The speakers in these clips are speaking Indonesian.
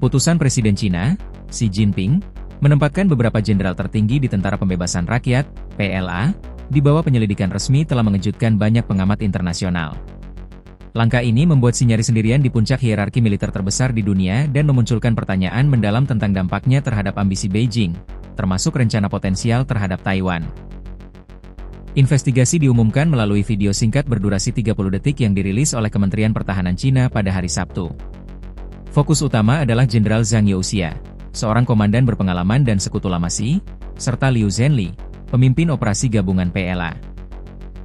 Keputusan Presiden Cina, Xi Jinping, menempatkan beberapa jenderal tertinggi di Tentara Pembebasan Rakyat, PLA, di bawah penyelidikan resmi telah mengejutkan banyak pengamat internasional. Langkah ini membuat Xi nyari sendirian di puncak hierarki militer terbesar di dunia dan memunculkan pertanyaan mendalam tentang dampaknya terhadap ambisi Beijing, termasuk rencana potensial terhadap Taiwan. Investigasi diumumkan melalui video singkat berdurasi 30 detik yang dirilis oleh Kementerian Pertahanan Cina pada hari Sabtu. Fokus utama adalah Jenderal Zhang Youxia, seorang komandan berpengalaman dan sekutu lama Xi, serta Liu Zhenli, pemimpin operasi gabungan PLA.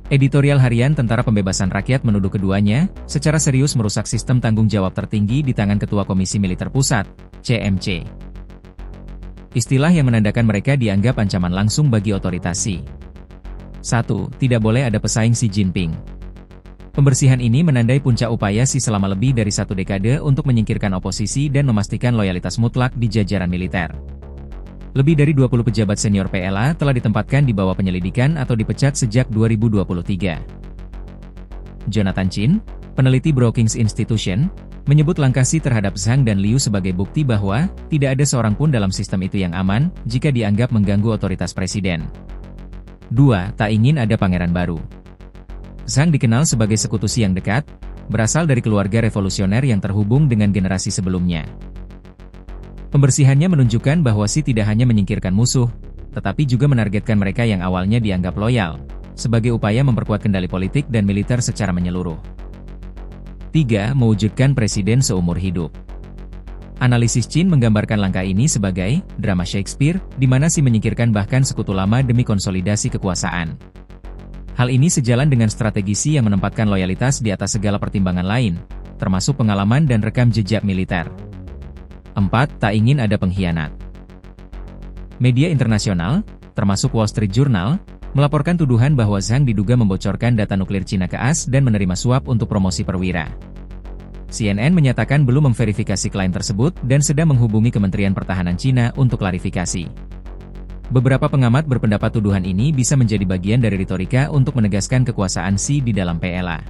Editorial harian Tentara Pembebasan Rakyat menuduh keduanya secara serius merusak sistem tanggung jawab tertinggi di tangan Ketua Komisi Militer Pusat, CMC. Istilah yang menandakan mereka dianggap ancaman langsung bagi otoritas Xi. 1. Tidak boleh ada pesaing Xi Jinping. Pembersihan ini menandai puncak upaya Xi selama lebih dari 1 dekade untuk menyingkirkan oposisi dan memastikan loyalitas mutlak di jajaran militer. Lebih dari 20 pejabat senior PLA telah ditempatkan di bawah penyelidikan atau dipecat sejak 2023. Jonathan Chin, peneliti Brookings Institution, menyebut langkah Xi terhadap Zhang dan Liu sebagai bukti bahwa tidak ada seorang pun dalam sistem itu yang aman jika dianggap mengganggu otoritas presiden. 2. Tak ingin ada pangeran baru. Zhang dikenal sebagai sekutu Xi yang dekat, berasal dari keluarga revolusioner yang terhubung dengan generasi sebelumnya. Pembersihannya menunjukkan bahwa Xi tidak hanya menyingkirkan musuh, tetapi juga menargetkan mereka yang awalnya dianggap loyal, sebagai upaya memperkuat kendali politik dan militer secara menyeluruh. 3. Mewujudkan presiden seumur hidup. Analisis Chin menggambarkan langkah ini sebagai drama Shakespeare, di mana Xi menyingkirkan bahkan sekutu lama demi konsolidasi kekuasaan. Hal ini sejalan dengan strategi Xi yang menempatkan loyalitas di atas segala pertimbangan lain, termasuk pengalaman dan rekam jejak militer. 4. Tak ingin ada pengkhianat. Media internasional, termasuk Wall Street Journal, melaporkan tuduhan bahwa Zhang diduga membocorkan data nuklir Cina ke AS dan menerima suap untuk promosi perwira. CNN menyatakan belum memverifikasi klaim tersebut dan sedang menghubungi Kementerian Pertahanan Cina untuk klarifikasi. Beberapa pengamat berpendapat tuduhan ini bisa menjadi bagian dari retorika untuk menegaskan kekuasaan Xi di dalam PLA.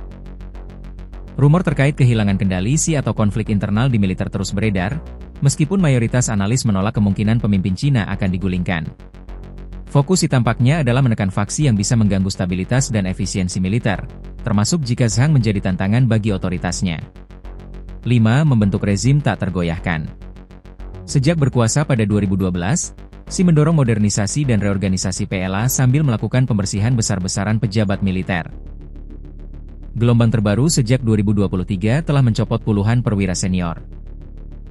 Rumor terkait kehilangan kendali Xi atau konflik internal di militer terus beredar, meskipun mayoritas analis menolak kemungkinan pemimpin Cina akan digulingkan. Fokus Xi tampaknya adalah menekan faksi yang bisa mengganggu stabilitas dan efisiensi militer, termasuk jika Zhang menjadi tantangan bagi otoritasnya. 5. Membentuk rezim tak tergoyahkan. Sejak berkuasa pada 2012, Xi mendorong modernisasi dan reorganisasi PLA sambil melakukan pembersihan besar-besaran pejabat militer. Gelombang terbaru sejak 2023 telah mencopot puluhan perwira senior.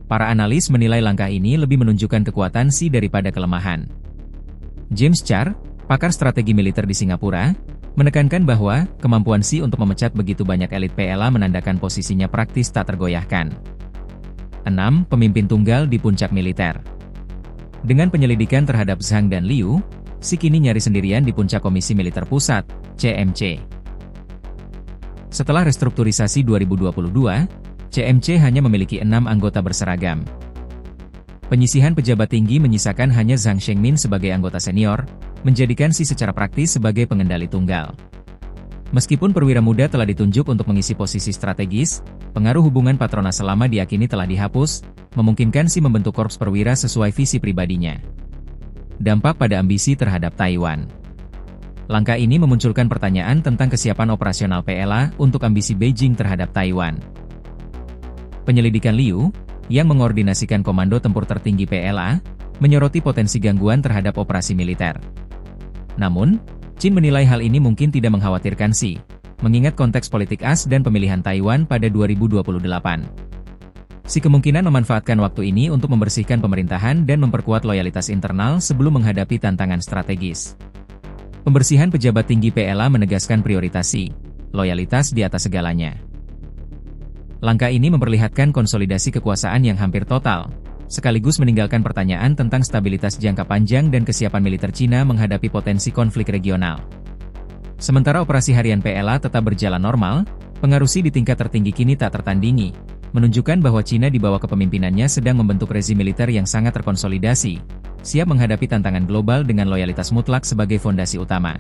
Para analis menilai langkah ini lebih menunjukkan kekuatan Xi daripada kelemahan. James Carr, pakar strategi militer di Singapura, menekankan bahwa kemampuan Xi untuk memecat begitu banyak elit PLA menandakan posisinya praktis tak tergoyahkan. 6. Pemimpin tunggal di puncak militer. Dengan penyelidikan terhadap Zhang dan Liu, Xi kini nyari sendirian di puncak Komisi Militer Pusat, CMC. Setelah restrukturisasi 2022, CMC hanya memiliki 6 anggota berseragam. Penyisihan pejabat tinggi menyisakan hanya Zhang Shengmin sebagai anggota senior, menjadikan Xi secara praktis sebagai pengendali tunggal. Meskipun perwira muda telah ditunjuk untuk mengisi posisi strategis, pengaruh hubungan patronas selama diyakini telah dihapus, memungkinkan Xi membentuk korps perwira sesuai visi pribadinya. Dampak pada ambisi terhadap Taiwan. Langkah ini memunculkan pertanyaan tentang kesiapan operasional PLA untuk ambisi Beijing terhadap Taiwan. Penyelidikan Liu, yang mengordinasikan Komando Tempur Tertinggi PLA, menyoroti potensi gangguan terhadap operasi militer. Namun, Chin menilai hal ini mungkin tidak mengkhawatirkan Xi, mengingat konteks politik AS dan pemilihan Taiwan pada 2028. Xi kemungkinan memanfaatkan waktu ini untuk membersihkan pemerintahan dan memperkuat loyalitas internal sebelum menghadapi tantangan strategis. Pembersihan pejabat tinggi PLA menegaskan prioritas Xi, loyalitas di atas segalanya. Langkah ini memperlihatkan konsolidasi kekuasaan yang hampir total, sekaligus meninggalkan pertanyaan tentang stabilitas jangka panjang dan kesiapan militer Cina menghadapi potensi konflik regional. Sementara operasi harian PLA tetap berjalan normal, pengaruh Xi di tingkat tertinggi kini tak tertandingi, menunjukkan bahwa Cina di bawah kepemimpinannya sedang membentuk rezim militer yang sangat terkonsolidasi, siap menghadapi tantangan global dengan loyalitas mutlak sebagai fondasi utama.